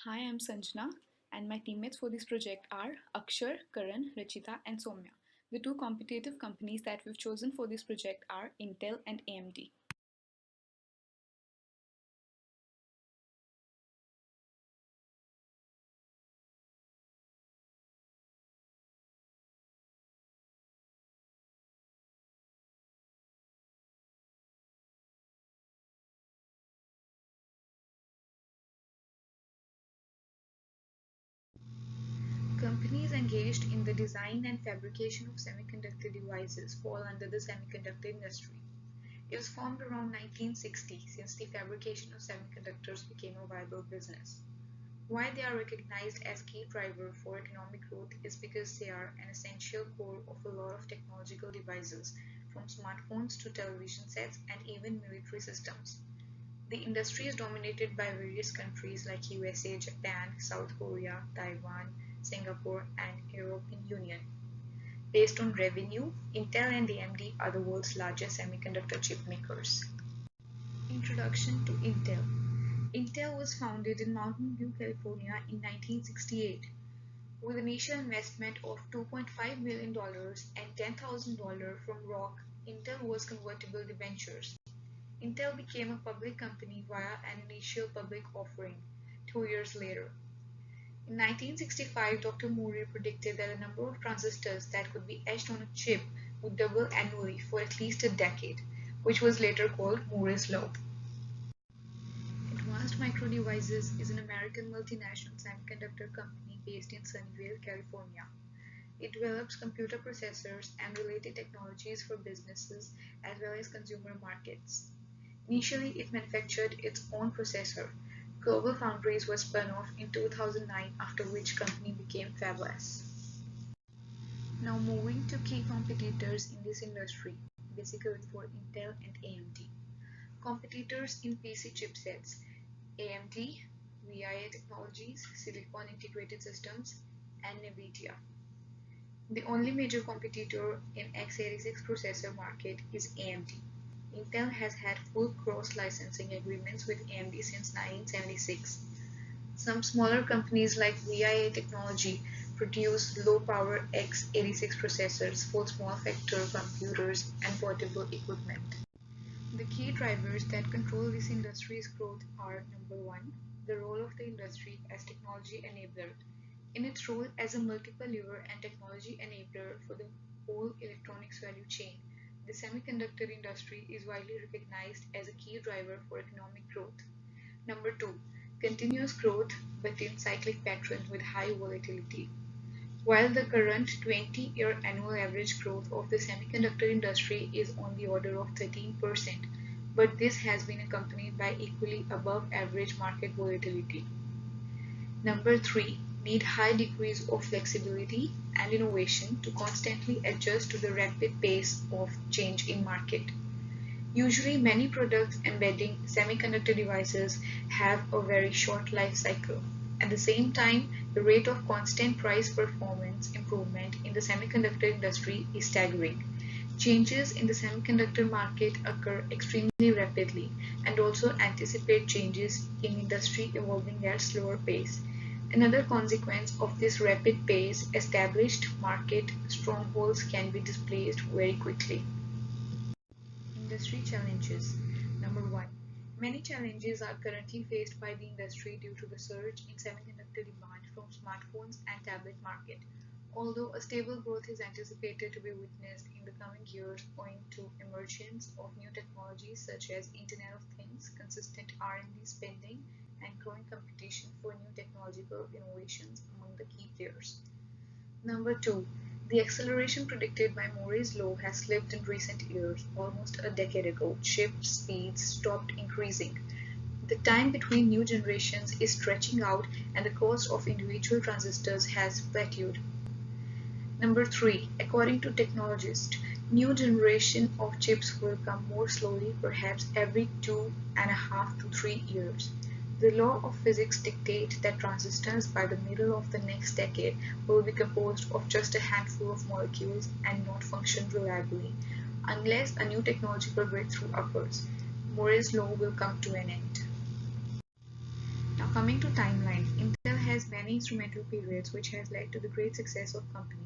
Hi, I'm Sanjana, and my teammates for this project are Akshar, Karan, Rachita, and Soumya. The two competitive companies that we've chosen for this project are Intel and AMD. Companies engaged in the design and fabrication of semiconductor devices fall under the semiconductor industry. It was formed around 1960 since the fabrication of semiconductors became a viable business. Why they are recognized as key driver for economic growth is because they are an essential core of a lot of technological devices, from smartphones to television sets and even military systems. The industry is dominated by various countries like USA, Japan, South Korea, Taiwan, Singapore, and European Union. Based on revenue, Intel and AMD are the world's largest semiconductor chip makers. Introduction to Intel. Intel was founded in Mountain View, California in 1968 with an initial investment of $2.5 million and $10,000 from Rock. Intel was convertible debentures. Intel became a public company via an initial public offering 2 years later. In 1965, Dr. Murray predicted that the number of transistors that could be etched on a chip would double annually for at least a decade, which was later called Moore's Law. Advanced Micro Devices is an American multinational semiconductor company based in Sunnyvale, California. It develops computer processors and related technologies for businesses as well as consumer markets. Initially, it manufactured its own processor. Global Foundries was spun off in 2009, after which company became Fabless. Now moving to key competitors in this industry, basically for Intel and AMD. Competitors in PC chipsets: AMD, VIA Technologies, Silicon Integrated Systems, and NVIDIA. The only major competitor in x86 processor market is AMD. Intel has had full cross-licensing agreements with AMD since 1976. Some smaller companies like VIA Technology produce low-power x86 processors for small factor computers and portable equipment. The key drivers that control this industry's growth are: number one, the role of the industry as technology enabler. In its role as a multiple lever and technology enabler for the whole electronics value chain, the semiconductor industry is widely recognized as a key driver for economic growth. Number two, continuous growth but in cyclic patterns with high volatility. While the current 20-year annual average growth of the semiconductor industry is on the order of 13%, but this has been accompanied by equally above average market volatility. Number three, need high degrees of flexibility and innovation to constantly adjust to the rapid pace of change in market. Usually, many products embedding semiconductor devices have a very short life cycle. At the same time, the rate of constant price performance improvement in the semiconductor industry is staggering. Changes in the semiconductor market occur extremely rapidly and also anticipate changes in industry evolving at slower pace. Another consequence of this rapid pace, established market strongholds can be displaced very quickly. Industry challenges. Number one, many challenges are currently faced by the industry due to the surge in semiconductor demand from smartphones and tablet market. Although a stable growth is anticipated to be witnessed in the coming years owing to emergence of new technologies such as Internet of Things, consistent R&D spending, and growing competition for new technological innovations among the key players. Number two, the acceleration predicted by Moore's law has slipped in recent years. Almost a decade ago, chip speeds stopped increasing. The time between new generations is stretching out and the cost of individual transistors has plateaued. Number three, according to technologists, new generation of chips will come more slowly, perhaps every 2.5 to 3 years. The law of physics dictates that transistors by the middle of the next decade will be composed of just a handful of molecules and not function reliably, unless a new technological breakthrough occurs. Moore's law will come to an end. Now coming to timeline, Intel has many instrumental periods which has led to the great success of company.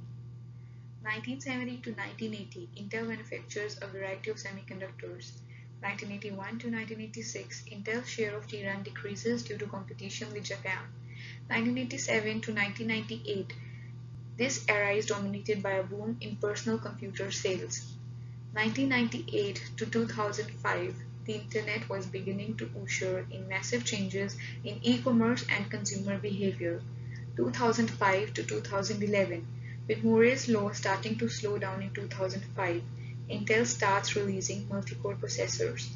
1970 to 1980, Intel manufactures a variety of semiconductors. 1981 to 1986, Intel's share of DRAM decreases due to competition with Japan. 1987 to 1998, this era is dominated by a boom in personal computer sales. 1998 to 2005, the Internet was beginning to usher in massive changes in e-commerce and consumer behavior. 2005 to 2011, with Moore's law starting to slow down in 2005, Intel starts releasing multi-core processors.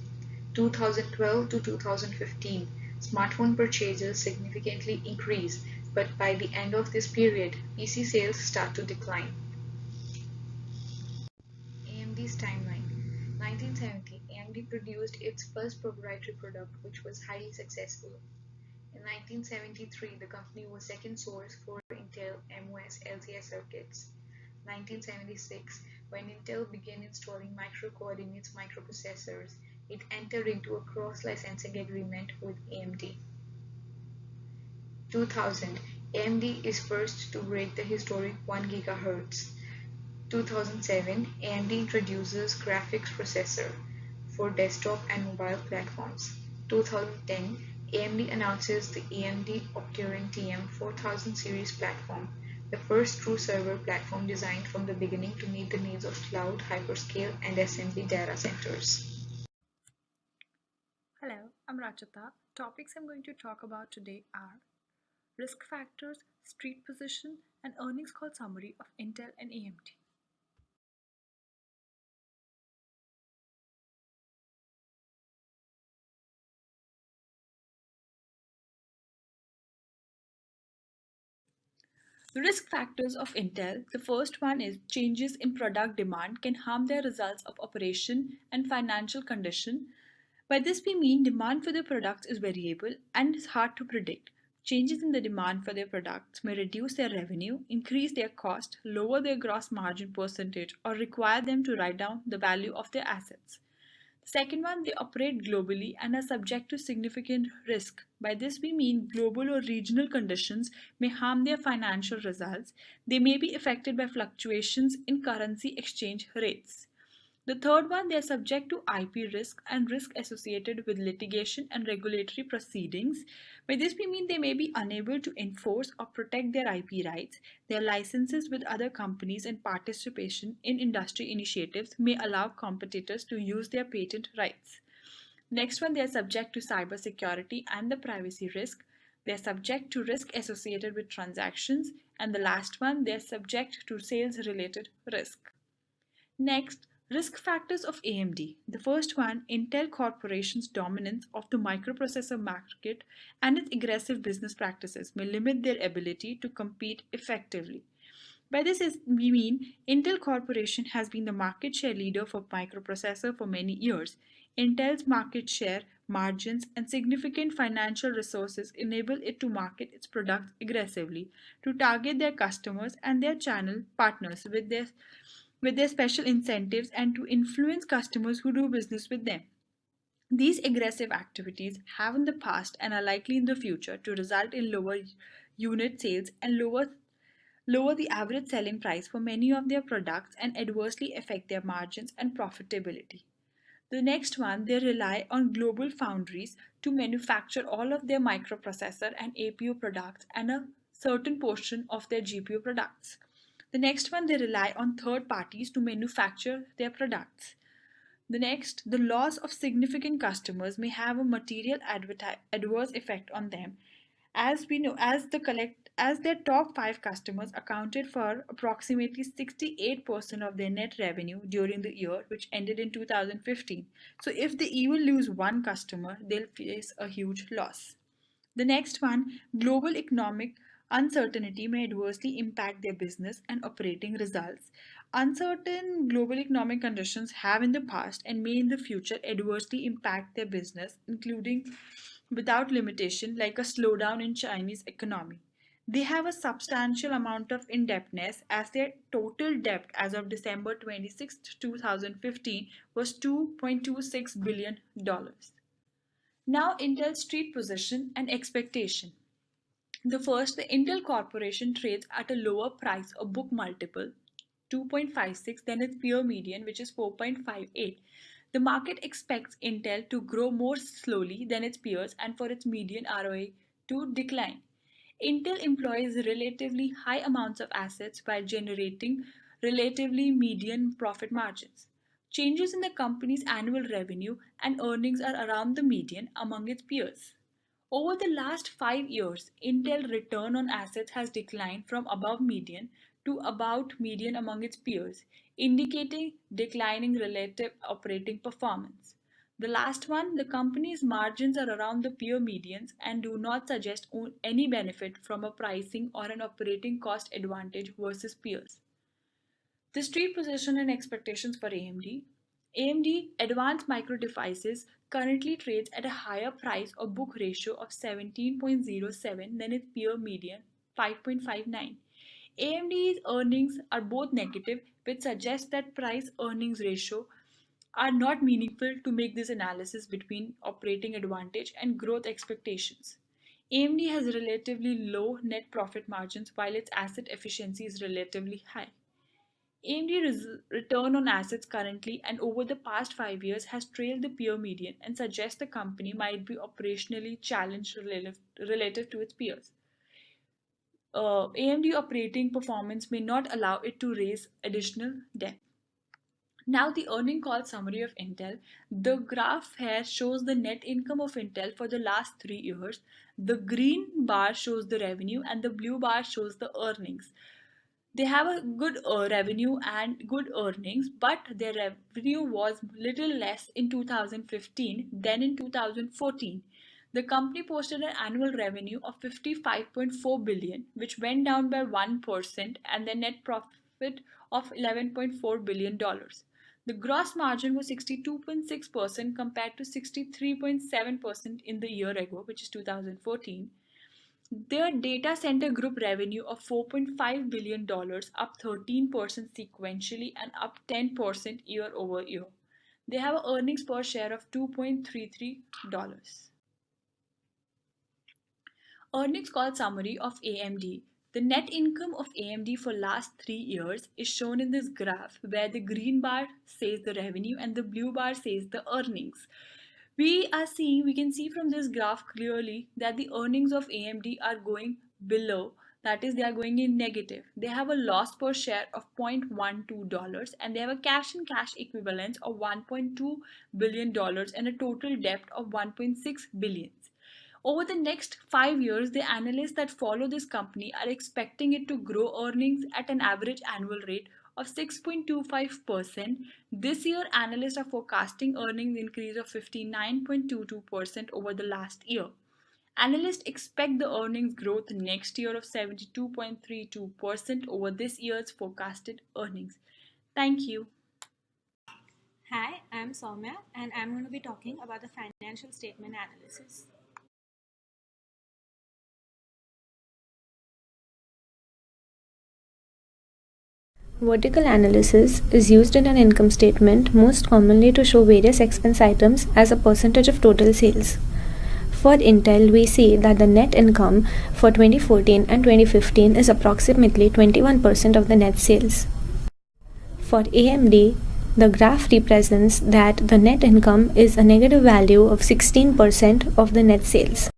2012 to 2015, smartphone purchases significantly increase, but by the end of this period, PC sales start to decline. AMD's timeline. 1970, AMD produced its first proprietary product, which was highly successful. In 1973, the company was second source for Intel MOS LTS circuits. 1976, when Intel began installing micro-coordinates microprocessors, it entered into a cross-licensing agreement with AMD. 2000, AMD is first to break the historic 1 GHz. 2007, AMD introduces graphics processor for desktop and mobile platforms. 2010, AMD announces the AMD Opteron TM4000 series platform, the first true server platform designed from the beginning to meet the needs of cloud, hyperscale, and assembly data centers. Hello, I'm Rachita. Topics I'm going to talk about today are risk factors, street position, and earnings call summary of Intel and AMD. The risk factors of Intel, the first one is changes in product demand can harm their results of operation and financial condition. By this we mean demand for their products is variable and is hard to predict. Changes in the demand for their products may reduce their revenue, increase their cost, lower their gross margin percentage, or require them to write down the value of their assets. Second one, they operate globally and are subject to significant risk. By this we mean global or regional conditions may harm their financial results. They may be affected by fluctuations in currency exchange rates. The third one, they are subject to IP risk and risk associated with litigation and regulatory proceedings. By this, we mean they may be unable to enforce or protect their IP rights. Their licenses with other companies and participation in industry initiatives may allow competitors to use their patent rights. Next one, they are subject to cybersecurity and the privacy risk. They are subject to risk associated with transactions. And the last one, they are subject to sales related risk. Next, risk factors of AMD. The first one, Intel Corporation's dominance of the microprocessor market and its aggressive business practices may limit their ability to compete effectively. By this we mean Intel Corporation has been the market share leader for microprocessor for many years. Intel's market share, margins, and significant financial resources enable it to market its products aggressively, to target their customers and their channel partners with their special incentives and to influence customers who do business with them. These aggressive activities have in the past and are likely in the future to result in lower unit sales and lower the average selling price for many of their products and adversely affect their margins and profitability. The next one, they rely on global foundries to manufacture all of their microprocessor and APU products and a certain portion of their GPU products. The next one, they rely on third parties to manufacture their products. The next, the loss of significant customers may have a material adverse effect on them. As we know, as their top 5 customers accounted for approximately 68% of their net revenue during the year which ended in 2015. So if they even lose one customer, they'll face a huge loss. The next one, global economic uncertainty may adversely impact their business and operating results. Uncertain global economic conditions have in the past and may in the future adversely impact their business, including without limitation, like a slowdown in Chinese economy. They have a substantial amount of indebtedness as their total debt as of December 26, 2015 was $2.26 billion. Now, Intel's street position and expectation. The first, the Intel Corporation trades at a lower price or book multiple, 2.56, than its peer median, which is 4.58. The market expects Intel to grow more slowly than its peers and for its median ROA to decline. Intel employs relatively high amounts of assets while generating relatively median profit margins. Changes in the company's annual revenue and earnings are around the median among its peers. Over the last 5 years, Intel return on assets has declined from above median to about median among its peers, indicating declining relative operating performance. The last one, the company's margins are around the peer medians and do not suggest any benefit from a pricing or an operating cost advantage versus peers. The street position and expectations for AMD. AMD Advanced Micro Devices currently trades at a higher price or book ratio of 17.07 than its peer median 5.59. AMD's earnings are both negative, which suggests that price earnings ratio are not meaningful to make this analysis between operating advantage and growth expectations. AMD has relatively low net profit margins while its asset efficiency is relatively high. AMD return on assets currently and over the past 5 years has trailed the peer median and suggests the company might be operationally challenged relative to its peers. AMD operating performance may not allow it to raise additional debt. Now, the earning call summary of Intel. The graph here shows the net income of Intel for the last 3 years. The green bar shows the revenue, and the blue bar shows the earnings. They have a good revenue and good earnings, but their revenue was little less in 2015 than in 2014. The company posted an annual revenue of 55.4 billion, which went down by 1%, and their net profit of $11.4 billion. The gross margin was 62.6% compared to 63.7% in the year ago, which is 2014. Their data center group revenue of $4.5 billion, up 13% sequentially and up 10% year over year. They have an earnings per share of $2.33. Earnings call summary of AMD. The net income of AMD for last 3 years is shown in this graph where the green bar says the revenue and the blue bar says the earnings. We can see from this graph clearly that the earnings of AMD are going below, that is, they are going in negative. They have a loss per share of $0.12 and they have a cash and cash equivalents of $1.2 billion and a total debt of $1.6 billion. Over the next 5 years, the analysts that follow this company are expecting it to grow earnings at an average annual rate of 6.25%. This year, analysts are forecasting earnings increase of 59.22% over the last year. Analysts expect the earnings growth next year of 72.32% over this year's forecasted earnings. Thank you. Hi, I'm Soumya and I'm going to be talking about the financial statement analysis. Vertical analysis is used in an income statement most commonly to show various expense items as a percentage of total sales. For Intel, we see that the net income for 2014 and 2015 is approximately 21% of the net sales. For AMD, the graph represents that the net income is a negative value of 16% of the net sales.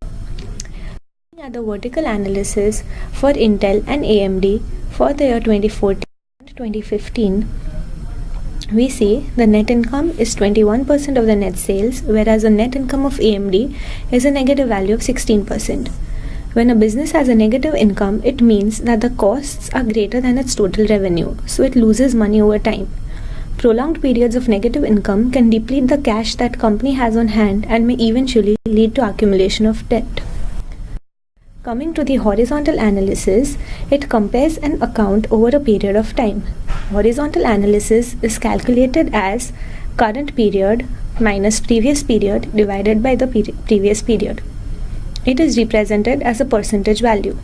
Looking at the vertical analysis for Intel and AMD for the year 2014 and 2015, we see the net income is 21% of the net sales, whereas the net income of AMD is a negative value of 16%. When a business has a negative income, it means that the costs are greater than its total revenue, so it loses money over time. Prolonged periods of negative income can deplete the cash that company has on hand and may eventually lead to accumulation of debt. Coming to the horizontal analysis, it compares an account over a period of time. Horizontal analysis is calculated as current period minus previous period divided by the previous period. It is represented as a percentage value.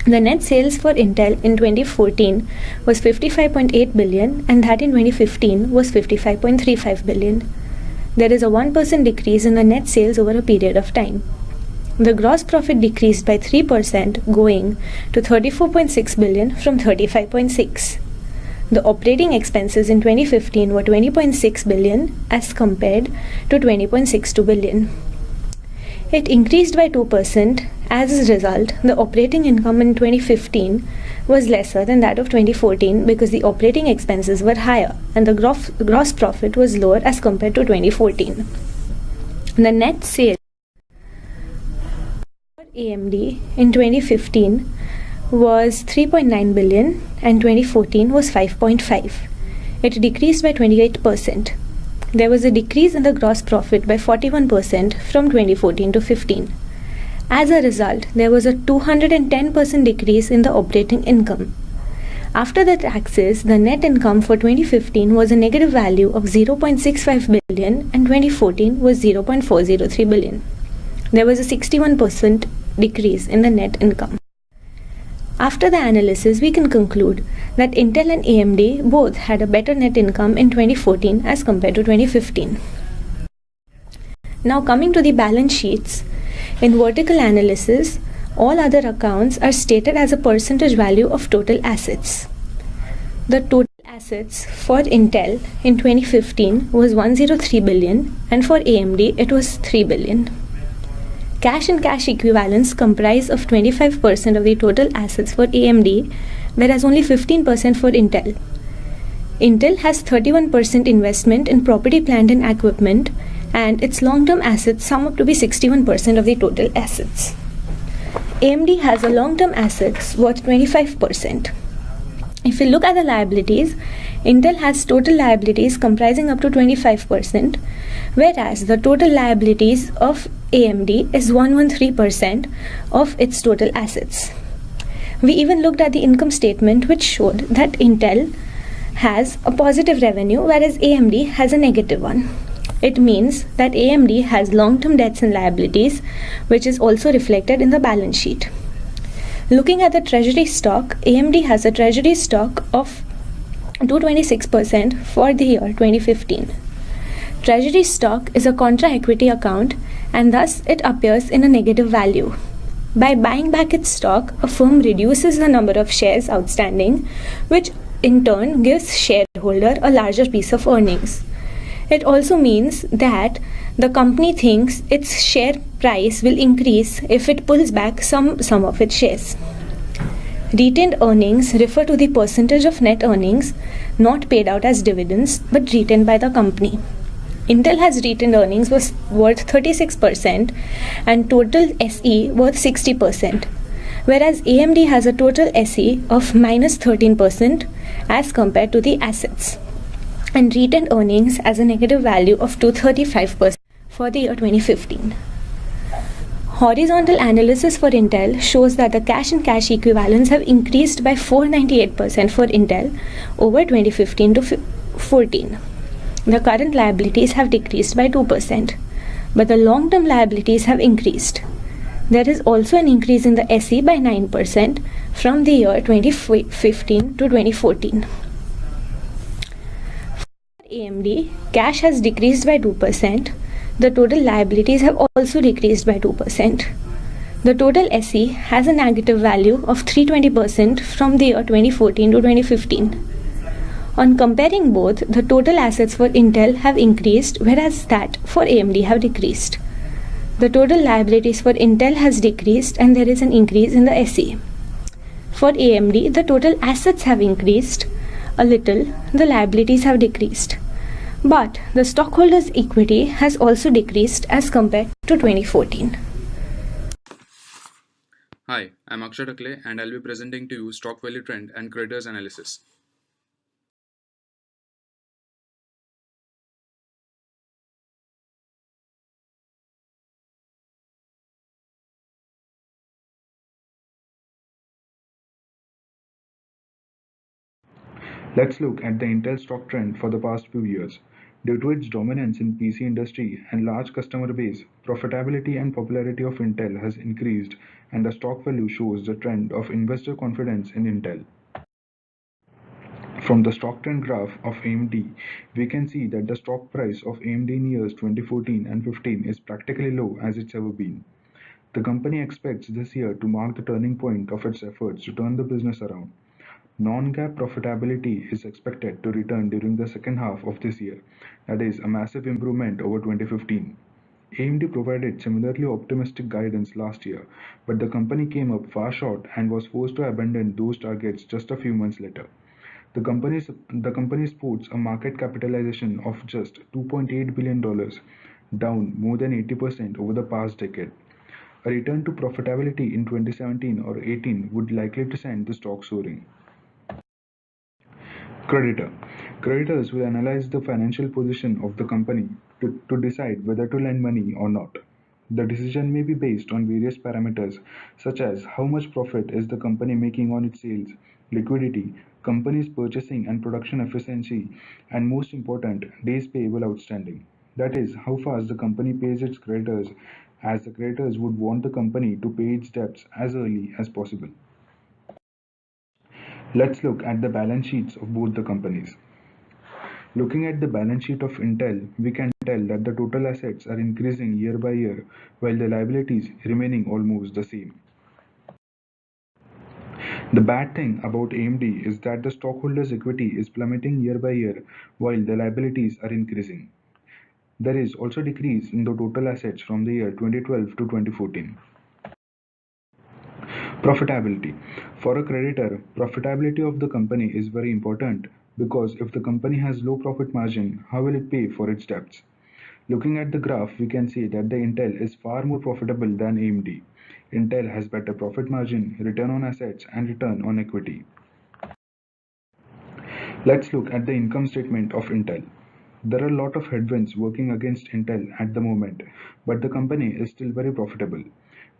The net sales for Intel in 2014 was 55.8 billion and that in 2015 was 55.35 billion. there is a 1% decrease in the net sales over a period of time. The gross profit decreased by 3%, going to 34.6 billion from 35.6. The operating expenses in 2015 were 20.6 billion as compared to 20.62 billion. It increased by 2%. As a result, the operating income in 2015 was lesser than that of 2014 because the operating expenses were higher and the gross profit was lower as compared to 2014. The net sales for AMD in 2015 was 3.9 billion and 2014 was 5.5. It decreased by 28%. There was a decrease in the gross profit by 41% from 2014 to 15. As a result, there was a 210% decrease in the operating income. After the taxes, the net income for 2015 was a negative value of 0.65 billion and 2014 was 0.403 billion. There was a 61% decrease in the net income. After the analysis, we can conclude that Intel and AMD both had a better net income in 2014 as compared to 2015. Now coming to the balance sheets, in vertical analysis, all other accounts are stated as a percentage value of total assets. The total assets for Intel in 2015 was 103 billion and for AMD it was 3 billion. Cash and cash equivalents comprise of 25% of the total assets for AMD, whereas only 15% for Intel. Intel has 31% investment in property, plant and equipment, and its long-term assets sum up to be 61% of the total assets. AMD has a long-term assets worth 25%. If we look at the liabilities, Intel has total liabilities comprising up to 25%, whereas the total liabilities of AMD is 113% of its total assets. We even looked at the income statement, which showed that Intel has a positive revenue whereas AMD has a negative one. It means that AMD has long-term debts and liabilities, which is also reflected in the balance sheet. Looking at the treasury stock, AMD has a treasury stock of 226% for the year 2015. Treasury stock is a contra equity account and thus it appears in a negative value. By buying back its stock, a firm reduces the number of shares outstanding, which in turn gives shareholder a larger piece of earnings. It also means that the company thinks its share price will increase if it pulls back some of its shares. Retained earnings refer to the percentage of net earnings not paid out as dividends but retained by the company. Intel has retained earnings was worth 36% and total SE worth 60%, whereas AMD has a total SE of minus 13% as compared to the assets, and retained earnings as a negative value of 235% for the year 2015. Horizontal analysis for Intel shows that the cash and cash equivalents have increased by 498% for Intel over 2015 to 14. The current liabilities have decreased by 2%, but the long-term liabilities have increased. There is also an increase in the SE by 9% from the year 2015 to 2014. AMD, cash has decreased by 2%. The total liabilities have also decreased by 2%. The total SE has a negative value of 320% from the year 2014 to 2015. On comparing both, the total assets for Intel have increased, whereas that for AMD have decreased. The total liabilities for Intel has decreased and there is an increase in the SE. For AMD, the total assets have increased a little, the liabilities have decreased. But the stockholders' equity has also decreased as compared to 2014. Hi, I'm Akshay Takle and I'll be presenting to you stock value trend and creditors analysis. Let's look at the Intel stock trend for the past few years. Due to its dominance in PC industry and large customer base, profitability and popularity of Intel has increased and the stock value shows the trend of investor confidence in Intel. From the stock trend graph of AMD, we can see that the stock price of AMD in years 2014 and 15 is practically low as it's ever been. The company expects this year to mark the turning point of its efforts to turn the business around. Non-GAAP profitability is expected to return during the second half of this year, that is, a massive improvement over 2015. AMD provided similarly optimistic guidance last year, but the company came up far short and was forced to abandon those targets just a few months later. The company sports a market capitalization of just $2.8 billion, down more than 80% over the past decade. A return to profitability in 2017 or 18 would likely to send the stock soaring. Creditor. Creditors will analyze the financial position of the company to decide whether to lend money or not. The decision may be based on various parameters such as how much profit is the company making on its sales, liquidity, company's purchasing and production efficiency, and most important, days payable outstanding. That is, how fast the company pays its creditors, as the creditors would want the company to pay its debts as early as possible. Let's look at the balance sheets of both the companies. Looking at the balance sheet of Intel, we can tell that the total assets are increasing year by year, while the liabilities remaining almost the same. The bad thing about AMD is that the stockholders' equity is plummeting year by year, while the liabilities are increasing. There is also decrease in the total assets from the year 2012 to 2014. Profitability. For a creditor, profitability of the company is very important because if the company has low profit margin, how will it pay for its debts? Looking at the graph, we can see that the Intel is far more profitable than AMD. Intel has better profit margin, return on assets, and return on equity. Let's look at the income statement of Intel. There are a lot of headwinds working against Intel at the moment, but the company is still very profitable.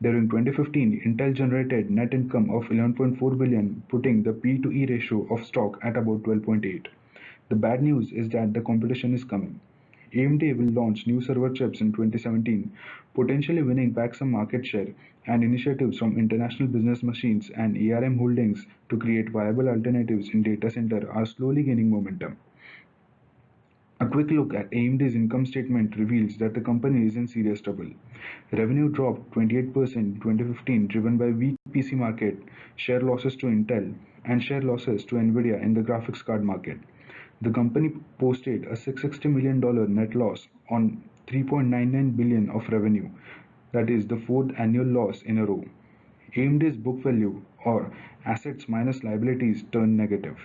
During 2015, Intel generated net income of 11.4 billion, putting the P to E ratio of stock at about 12.8. The bad news is that the competition is coming. AMD will launch new server chips in 2017, potentially winning back some market share, and initiatives from International Business Machines and ARM Holdings to create viable alternatives in data center are slowly gaining momentum. A quick look at AMD's income statement reveals that the company is in serious trouble. Revenue dropped 28% in 2015, driven by weak PC market, share losses to Intel, and share losses to Nvidia in the graphics card market. The company posted a $660 million net loss on 3.99 billion of revenue. That is the fourth annual loss in a row. AMD's book value, or assets minus liabilities, turned negative.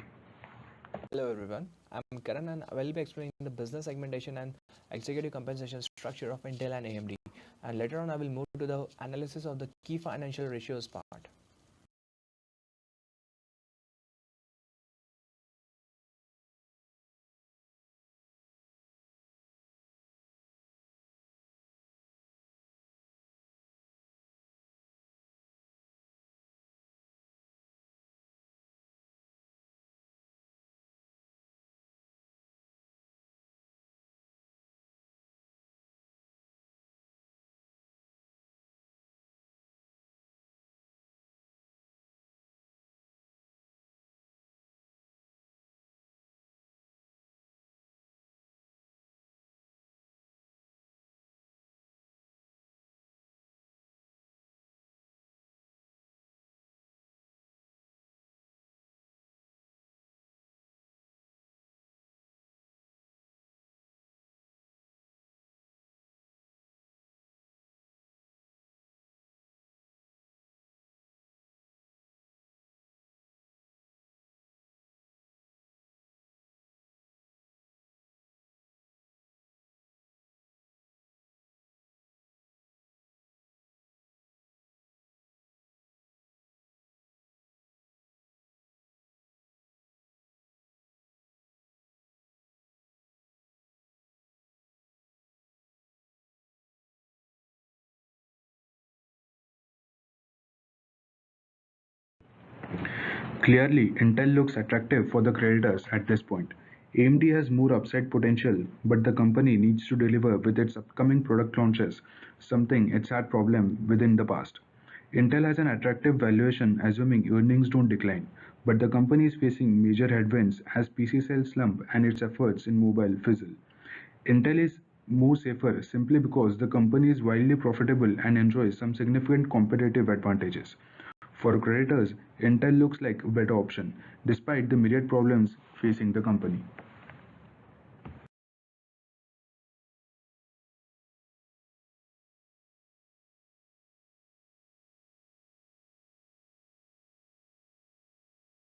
Hello everyone, I'm Karan and I will be explaining the business segmentation and executive compensation structure of Intel and AMD, and later on I will move to the analysis of the key financial ratios part. Clearly, Intel looks attractive for the creditors at this point. AMD has more upside potential, but the company needs to deliver with its upcoming product launches, something it's had problem with in the past. Intel has an attractive valuation assuming earnings don't decline, but the company is facing major headwinds as PC sales slump and its efforts in mobile fizzle. Intel is more safer simply because the company is wildly profitable and enjoys some significant competitive advantages. For creditors, Intel looks like a better option, despite the myriad problems facing the company.